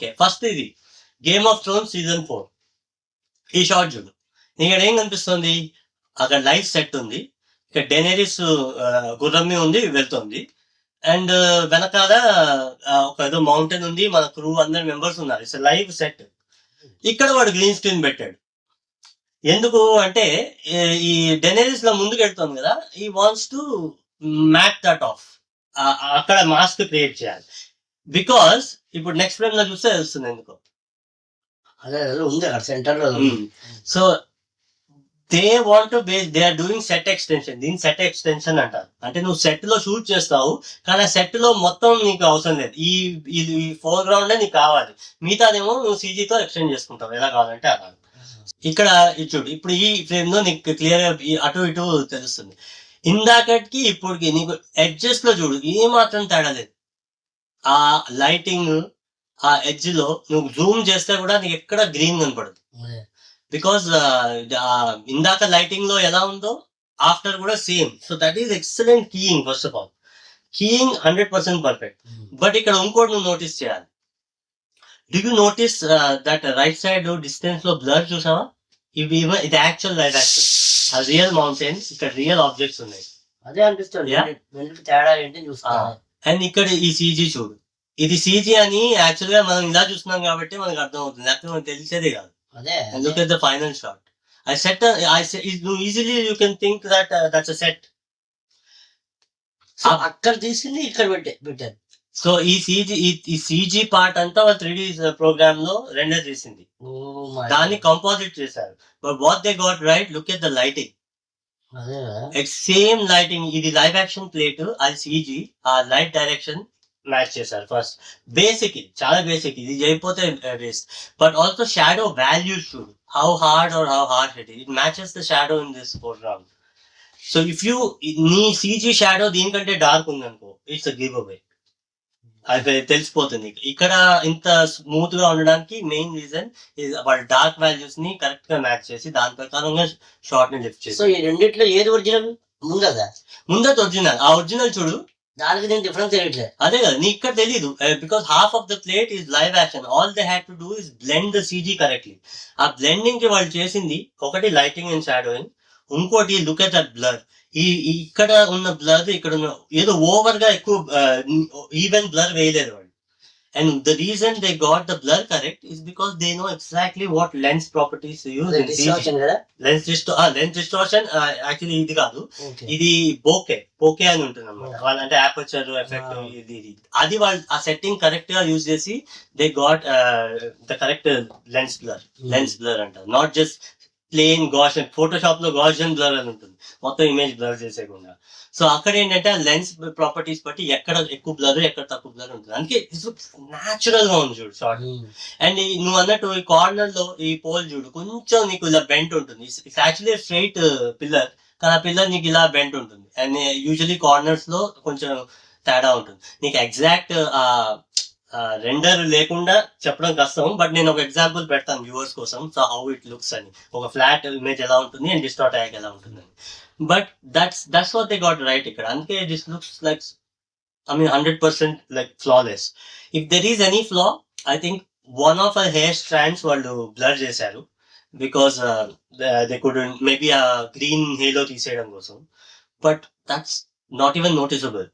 Okay, first ఇది game of Thrones season 4. ఈ short చూడు. ఇక్కడ ఏం కనిపిస్తుంది? అక్కడ లైవ్ సెట్ ఉంది, ఇక్కడ డెనేరిస్ గుర్రం మీద ఉంది వెళ్తుంది, అండ్ వెనకాల ఒక ఏదో మౌంటైన్ ఉంది, మన క్రూ అందరు మెంబర్స్ ఉన్నారు. It's live set. ఇక్కడ వాడు గ్రీన్ స్క్రీన్ పెట్టాడు. ఎందుకు అంటే ఈ డెనేరిస్ లో ముందుకు వెళ్తుంది కదా, ఈ wants to mask that off, అక్కడ మాస్క్ క్రియేట్ చేయాలి. బికాస్ ఇప్పుడు నెక్స్ట్ ఫ్రేమ్ లో చూస్తే తెలుస్తుంది ఎందుకు. అదే ఉంది అక్కడ సెంటర్ లో. So they want to base, they are doing set extension. దీన్ని సెట్ ఎక్స్టెన్షన్ అంటారు. అంటే నువ్వు సెట్ లో షూట్ చేస్తావు, కానీ ఆ సెట్ లో మొత్తం నీకు అవసరం లేదు, ఈ ఫోర్ గ్రౌండ్ నీకు కావాలి, మిగతాదేమో నువ్వు సీజీతో ఎక్స్టెండ్ చేసుకుంటావు ఎలా కావాలంటే అలా. ఇక్కడ చూడు, ఇప్పుడు ఈ ఫ్రేమ్ లో నీకు క్లియర్ గా అటు ఇటు తెలుస్తుంది. ఇందాకటికి ఇప్పటికి నీకు ఎడ్జెస్ లో చూడు ఏమాత్రం తేడా లేదు. ఆ లైటింగ్, ఆ ఎడ్జ్ లో నువ్వు జూమ్ చేస్తే కూడా నీకు ఎక్కడ గ్రీన్ కనపడదు. బికాస్ ఇందాక లైటింగ్ లో ఎలా ఉందో ఆఫ్టర్ కూడా same. So that is excellent keying. First of all keying 100% perfect. But ఇక్కడ ఇంకోటి నువ్వు నోటీస్ చేయాలి. Did you notice that right side distance లో బ్లర్ చూసావా? ఇది యాక్చువల్ లైట్ యాక్చువల్, ఆ రియల్ మౌంటైన్స్, ఇక్కడ రియల్ ఆబ్జెక్ట్స్ ఉన్నాయి. అదే అనిపిస్తుంది తేడా ఏంటి చూస్తా. అండ్ ఇక్కడ ఈ సీజీ చూడు, ఇది సీజీ అని యాక్చువల్ గా మనం ఇలా చూస్తున్నాం కాబట్టి మనకు అర్థం అవుతుంది, లేకపోతే మనకు తెలిసేదే కాదు. Look at the final shot. Easily you can think that that's a set. అక్కడ తీసింది ఇక్కడ పెట్టారు. సో ఈ సీజీ పార్ట్ అంతా 3D ప్రోగ్రామ్ లో రెండర్ చేసింది, దాన్ని కంపోజిట్ చేశారు. But what they got right, look at the lighting, same lighting. ఇది లైవ్ యాక్షన్ ప్లేట్, అది సీజీ. ఆ లైట్ డైరెక్షన్ మ్యాచ్ చేశారు. ఫస్ట్ బేసిక్, ఇది చాలా బేసిక్, ఇది చేయకపోతే waste. But also shadow values చూడు, how hard or how hard it matches the shadow in this program. So if you, నీ సీజీ షాడో దీనికంటే డార్క్ ఉందనుకో, ఇట్స్ అ గివ్ అవే, అది తెలిసిపోతుంది. ఇక్కడ ఇంత స్మూత్ గా ఉండడానికి మెయిన్ రీజన్ వాళ్ళ డార్క్ వాల్యూస్ ని కరెక్ట్ గా మ్యాచ్ చేసి దాని ప్రకారంగా షార్ట్ ని లిఫ్ట్ చేసి. సో ఈ రెండిట్లో ఏది ఒరిజినల్? ముందది ఒరిజినల్. ఆ ఒరిజినల్ చూడు, దానికి నేను డిఫరెన్స్ తెలియట్లేదు. అదే కదా నీకు ఇక్కడ తెలీదు, because half of the plate is live action. All they had to do is blend the CG correctly. ఆ బ్లెండింగ్ కి వాళ్ళు చేసింది ఒకటి లైటింగ్ అండ్ షాడోయింగ్, ఇంకోటి లుక్ ఎట్ దట్ బ్లర్. ఇక్కడ ఉన్న బ్లర్, ఇక్కడ ఉన్న ఏదో ఓవర్ గా ఎక్కువ ఈవెన్ బ్లర్ వేయలేదు వాళ్ళు. And the reason they got the blur correct is because they know exactly what lens properties use. Lens distortion actually ఇది కాదు, ఇది పోకే అని ఉంటుంది అన్నమాట. వాళ్ళంటే యాపర్చర్ ఎఫెక్ట్, ఇది అది వాళ్ళు ఆ సెట్టింగ్ కరెక్ట్ గా యూజ్ చేసి they got the correct lens blur అంటారు. Not just plain Gaussian. Photoshop లో గాషన్ బ్లర్ అని ఉంటుంది, మొత్తం ఇమేజ్ బ్లర్ చేసేకుండా. సో అక్కడ ఏంటంటే లెన్స్ ప్రాపర్టీస్ బట్టి ఎక్కడ ఎక్కువ బ్లర్, ఎక్కడ తక్కువ బ్లర్ ఉంటుంది. అందుకే న్యాచురల్ గా ఉంది చూడు షార్ట్. అండ్ నువ్వు అన్నట్టు ఈ కార్నర్ లో ఈ పోల్ చూడు, కొంచెం నీకు ఇలా బెంట్ ఉంటుంది. ఇట్స్ యాక్చువల్లీ స్ట్రైట్ పిల్లర్, కానీ ఆ పిల్లర్ నీకు ఇలా బెంట్ ఉంటుంది. అండ్ యూజువలీ కార్నర్స్ లో కొంచెం తేడా ఉంటుంది. నీకు ఎగ్జాక్ట్ రెండర్ లేకుండా చెప్పడం కష్టం, బట్ నేను ఒక ఎగ్జాంపుల్ పెడతాను వ్యూవర్స్ కోసం. సో హౌ ఇట్ లుక్స్ అని, ఒక ఫ్లాట్ ఇమేజ్ ఎలా ఉంటుంది అండ్ డిస్టార్ట్ అయ్యాక ఎలా ఉంటుంది అని. But that's what they got right ఇక్కడ. అందుకే this looks like, I mean 100% like flawless. If there is any flaw, I think one of our hair strands వాళ్ళు బ్లర్ చేశారు, because they couldn't, maybe a green halo తీసేయడం కోసం. But that's not even noticeable.